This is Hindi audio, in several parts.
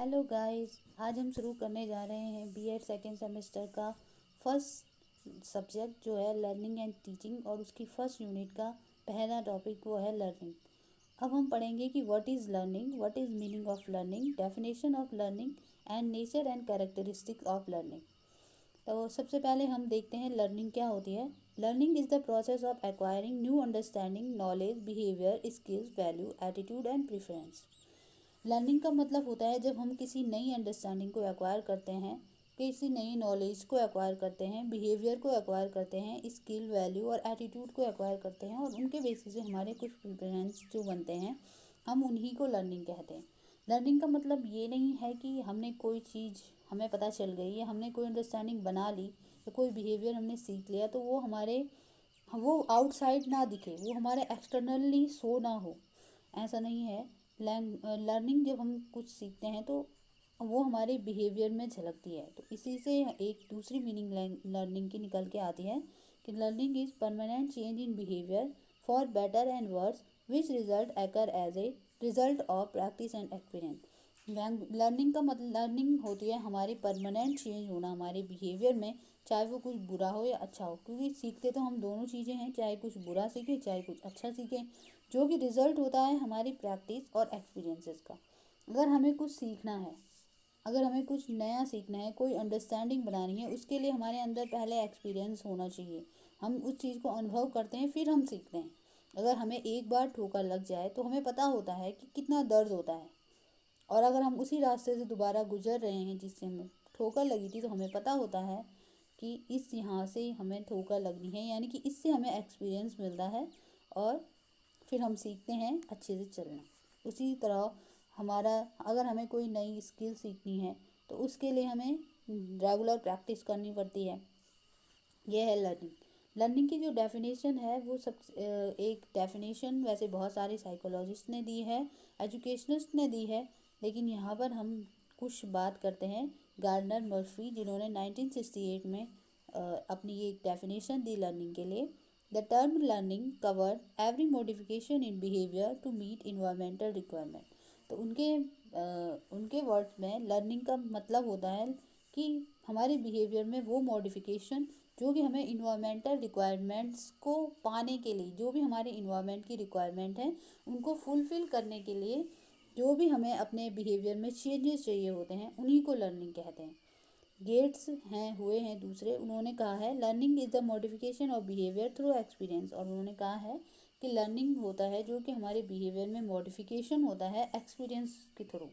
हेलो गाइस, आज हम शुरू करने जा रहे हैं बीएड सेकेंड सेमेस्टर का फर्स्ट सब्जेक्ट जो है लर्निंग एंड टीचिंग, और उसकी फर्स्ट यूनिट का पहला टॉपिक वो है लर्निंग। अब हम पढ़ेंगे कि what is learning, what is meaning of learning, definition of learning and nature and characteristic of learning. तो सबसे पहले हम देखते हैं लर्निंग क्या होती है। Learning is the process of acquiring new understanding, knowledge, behaviour, skills, value, attitude and preference. Learning का मतलब होता है जब हम किसी नई अंडरस्टैंडिंग को एक्वायर करते हैं, किसी नई नॉलेज को एक्वायर करते हैं, बिहेवियर को एक्वायर करते हैं, स्किल, वैल्यू और एटीट्यूड को एक्वायर करते हैं, और उनके बेसिस से हमारे कुछ प्रेफरेंस जो बनते हैं, हम उन्हीं को लर्निंग कहते हैं। लर्निंग का मतलब ये नहीं है कि हमने कोई चीज़ हमें पता चल गई या हमने कोई अंडरस्टैंडिंग बना ली या कोई बिहेवियर हमने सीख लिया तो वो आउटसाइड ना दिखे, वो हमारे एक्सटर्नली शो ना हो, ऐसा नहीं है। लर्निंग जब हम कुछ सीखते हैं तो वो हमारे बिहेवियर में झलकती है। तो इसी से एक दूसरी मीनिंग लर्निंग की निकल के आती है कि learning is permanent change in behaviour for better and worse which result occur as a result of practice and experience. Learning का मतलब लर्निंग होती है हमारी परमानेंट चेंज होना हमारे बिहेवियर में, चाहे वो कुछ बुरा हो या अच्छा हो, क्योंकि सीखते तो हम दोनों चीज़ें हैं, चाहे कुछ बुरा सीखें चाहे कुछ अच्छा सीखें, जो कि रिजल्ट होता है हमारी प्रैक्टिस और एक्सपीरियंसेस का। अगर हमें कुछ सीखना है, अगर हमें कुछ नया सीखना है, कोई अंडरस्टैंडिंग बनानी है, उसके लिए हमारे अंदर पहले एक्सपीरियंस होना चाहिए। हम उस चीज़ को अनुभव करते हैं फिर हम सीखते हैं। अगर हमें एक बार ठोकर लग जाए तो हमें पता होता है कि कितना दर्द होता है, और अगर हम उसी रास्ते से दोबारा गुजर रहे हैं जिससे हमें ठोकर लगी थी तो हमें पता होता है कि इस यहाँ से हमें ठोकर लगनी है, यानी कि इससे हमें एक्सपीरियंस मिलता है और फिर हम सीखते हैं अच्छे से चलना। उसी तरह हमारा अगर हमें कोई नई स्किल सीखनी है तो उसके लिए हमें रेगुलर प्रैक्टिस करनी पड़ती है। यह है लर्निंग। लर्निंग की जो डेफिनेशन है वो सब एक डेफिनेशन वैसे बहुत सारे साइकोलॉजिस्ट ने दी है, एजुकेशनिस्ट ने दी है, लेकिन यहाँ पर हम कुछ बात करते हैं गार्डनर मर्फी, जिन्होंने 1968 में अपनी एक डेफिनेशन दी लर्निंग के लिए। The term learning cover every modification in behaviour to meet environmental requirement. तो उनके वर्ड्स में लर्निंग का मतलब होता है कि हमारे बिहेवियर में वो मॉडिफिकेशन जो कि हमें इन्वायरमेंटल रिक्वायरमेंट्स को पाने के लिए, जो भी हमारे इन्वायरमेंट की रिक्वायरमेंट है उनको फुलफ़िल करने के लिए जो भी हमें अपने बिहेवियर में चेंजेस चाहिए होते हैं, उन्हीं को लर्निंग कहते हैं। गेट्स हुए हैं दूसरे, उन्होंने कहा है learning is the modification of behaviour through experience, और उन्होंने कहा है कि लर्निंग होता है जो कि हमारे बिहेवियर में मॉडिफिकेशन होता है एक्सपीरियंस के थ्रू।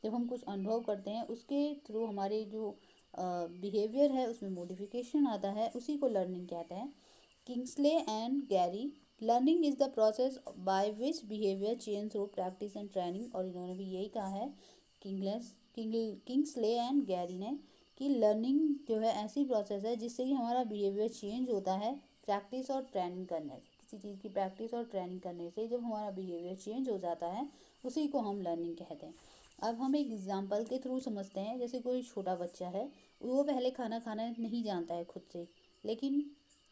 जब हम कुछ अनुभव करते हैं उसके थ्रू हमारे जो बिहेवियर है उसमें मॉडिफिकेशन आता है, उसी को लर्निंग कहते हैं। Kingsley and Gary, learning is the process by which behaviour change through practice and training, और इन्होंने भी यही कहा है किंग्सले एंड गैरी ने कि लर्निंग जो है ऐसी प्रोसेस है जिससे कि हमारा बिहेवियर चेंज होता है प्रैक्टिस और ट्रेनिंग करने से। किसी चीज़ की प्रैक्टिस और ट्रेनिंग करने से जब हमारा बिहेवियर चेंज हो जाता है उसी को हम लर्निंग कहते हैं। अब हम एक एग्जांपल के थ्रू समझते हैं। जैसे कोई छोटा बच्चा है, वो पहले खाना खाना नहीं जानता है खुद से, लेकिन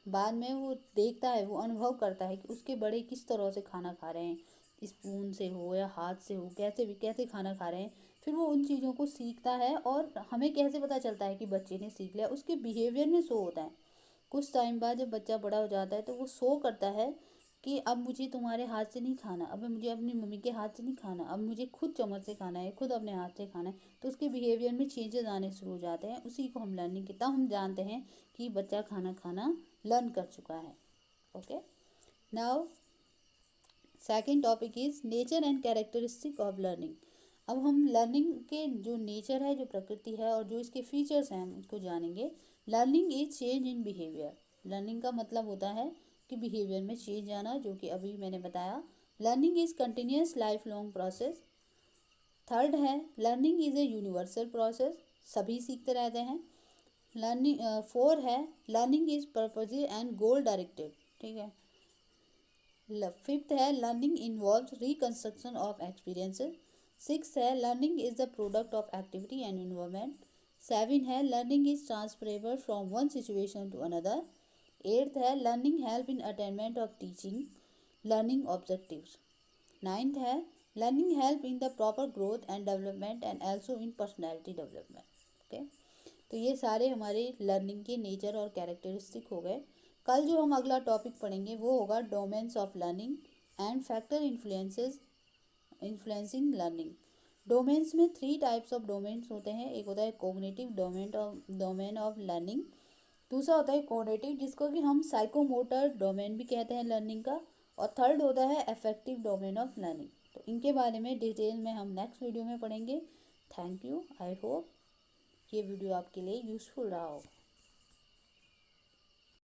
बाद में वो देखता है, वो अनुभव करता है कि उसके बड़े किस तरह से खाना खा रहे हैं, स्पून से हो या हाथ से हो, कैसे भी कैसे खाना खा रहे हैं। फिर वो उन चीज़ों को सीखता है, और हमें कैसे पता चलता है कि बच्चे ने सीख लिया, उसके बिहेवियर में शो होता है। कुछ टाइम बाद जब बच्चा बड़ा हो जाता है तो वो शो करता है कि अब मुझे तुम्हारे हाथ से नहीं खाना, अब मुझे अपनी मम्मी के हाथ से नहीं खाना, अब मुझे खुद चम्मच से खाना है, खुद अपने हाथ से खाना है। तो उसके बिहेवियर में चेंजेस आने शुरू हो जाते हैं, उसी को हम लर्निंग कहते हैं। हम जानते हैं कि बच्चा खाना खाना लर्न कर चुका है। Okay, now second topic is nature and characteristic of learning. अब हम लर्निंग के जो नेचर है, जो प्रकृति है और जो इसके फीचर्स हैं हम उसको जानेंगे। Learning is change in behaviour. Learning का मतलब होता है कि बिहेवियर में चेंज आना, जो कि अभी मैंने बताया। Learning is continuous life long process. Third है learning is a universal process, सभी सीखते रहते हैं। लर्निंग फोर है learning is purposive and goal directed. ठीक है। फिफ्थ है learning involves reconstruction of experiences. Six है learning is the product of activity and environment. Seven है learning is transferable from one situation to another. Eighth है learning help in attainment of teaching learning objectives. Ninth है learning help in the proper growth and development and also in personality development. Okay, तो ये सारे हमारे लर्निंग के नेचर और कैरेक्टरिस्टिक हो गए। कल जो हम अगला टॉपिक पढ़ेंगे वो होगा domains of learning and factor influencing learning. Domains में 3 टाइप्स ऑफ डोमेन्स होते हैं। एक होता है कोग्निटिव डोमेन ऑफ लर्निंग, दूसरा होता है कोग्निटिव जिसको कि हम साइकोमोटर डोमेन भी कहते हैं लर्निंग का, और थर्ड होता है अफेक्टिव डोमेन ऑफ लर्निंग। तो इनके बारे में डिटेल में हम नेक्स्ट वीडियो में पढ़ेंगे। Thank you. आई होप ये वीडियो आपके लिए यूज़फुल रहा होगा।